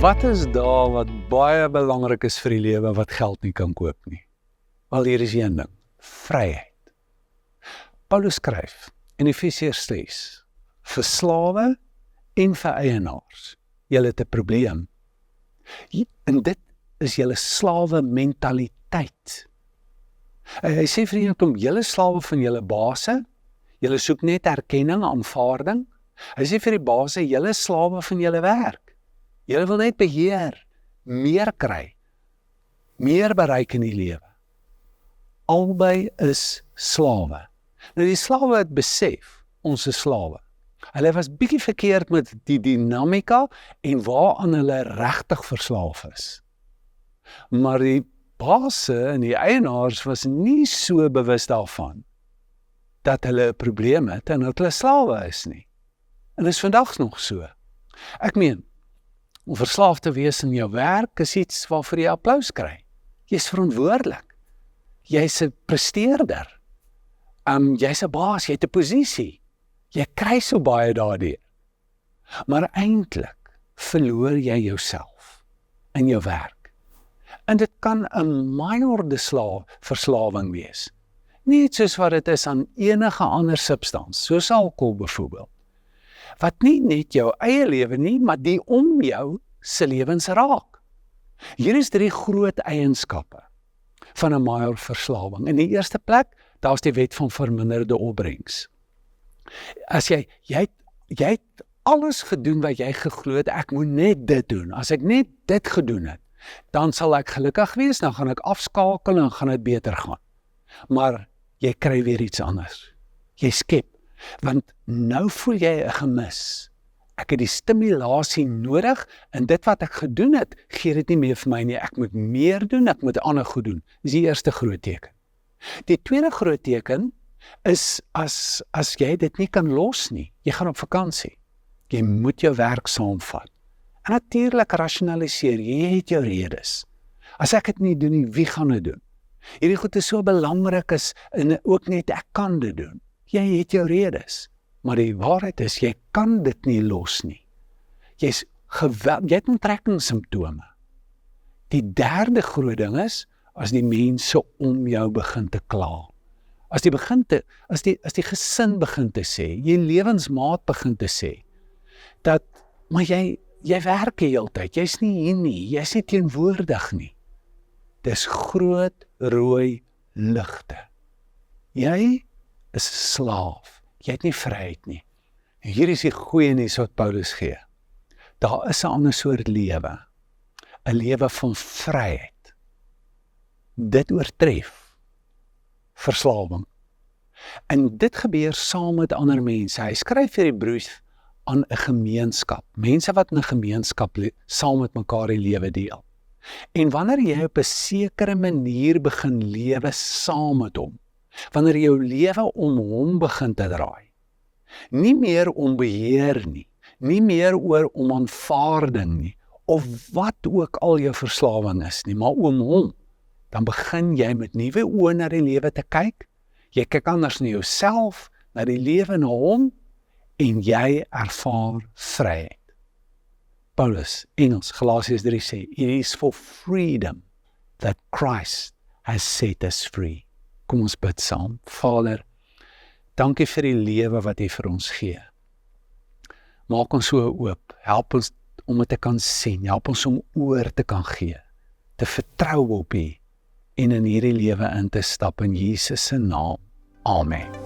Wat is daar wat baie belangrik is vir die lewe wat geld nie kan koop nie? Wel, hier is een ding, vryheid. Paulus skryf in Efesiërs 6, vir slawe en vir eienaars, julle het 'n probleem. En dit is julle slawe mentaliteit. Hy sê vir julle, kom julle slawe van julle baase, julle soek net erkenning, aanvaarding. Hy sê vir die baase, julle slawe van julle werk. Julle wil net beheer, meer kry, meer bereik in die lewe. Albei is slawe. Nou die slawe het besef, ons is slawe. Hulle was bietjie verkeerd met die dinamika en waaraan hulle regtig verslaaf is. Maar die baase en die eienaars was nie so bewus daarvan dat hulle 'n probleem het en dat hulle slawe is nie. En dit is vandag nog so. Ek meen, om verslaaf te wees in jou werk is iets waarvoor jy applaus kry. Jy is verantwoordelik. Jy's 'n presteerder. Jy's 'n baas, jy het 'n posisie. Jy kry so baie daardeur. Maar eintlik verloor jy jouself in jou werk. En dit kan 'n minor verslawing wees. Net soos wat dit is aan enige ander substans, soos alkohol byvoorbeeld. Wat nie net jou eie lewe nie, maar die om jou se lewens raak. Hier is 3 groot eienskappe van 'n minor verslawing. In die eerste plek, daar's die wet van verminderde opbrengs. As jy het alles gedoen wat jy geglo het, ek moet net dit doen. As ek net dit gedoen het, dan sal ek gelukkig wees, dan gaan ek afskakel en gaan dit beter gaan. Maar jy kry weer iets anders. Jy skep, want nou voel jy 'n gemis. Ek het die stimulasie nodig en dit wat ek gedoen het, gee dit nie meer vir my nie. Ek moet meer doen, ek moet ander goed doen. Dis die eerste groot teken. Die tweede groot teken is as jy dit nie kan los nie. Jy gaan op vakansie. Jy moet jou werk saamvat. En natuurlik rasionaliseer, jy het jou redes. As ek dit nie doen nie, wie gaan dit doen? Hierdie goed is so belangrik is en ook net ek kan dit doen. Jy het jou redes. Maar die waarheid is, jy kan dit nie los nie. Jy het onttrekkingssimptome. Die derde groot ding is, as die mense om jou begin te kla. As die gesin begin te sê, jy lewensmaat begin te sê, dat, maar jy werk die hele tyd, jy's nie hier nie, jy's nie teenwoordig nie. Dis groot rooi ligte. Jy is slaaf. Jy het nie vryheid nie. En hier is die goeie nuus wat Paulus gee. Daar is 'n ander soort lewe. 'n lewe van vryheid. Dit oortref verslawing. En dit gebeur saam met ander mense. Hy skryf vir die brief aan 'n gemeenskap. Mense wat in 'n gemeenskap saam met mekaar die lewe deel. En wanneer jy op 'n sekere manier begin lewe saam met hom, wanneer jou lewe om hom begin te draai, nie meer om beheer nie, nie meer oor om aanvaarding nie, of wat ook al jou verslawing is nie, maar om hom, dan begin jy met nuwe oë na die lewe te kyk, jy kyk anders na jouself, na die lewe na hom, en jy ervaar vryheid. Paulus, Engels, Galasiërs 3 sê, it is for freedom that Christ has set us free. Kom ons bid saam. Vader, dankie vir die lewe wat U vir ons gee. Maak ons so oop, help ons om dit te kan sien, help ons om oor te kan gee, te vertrou op U en in hierdie lewe in te stap in Jesus se naam. Amen.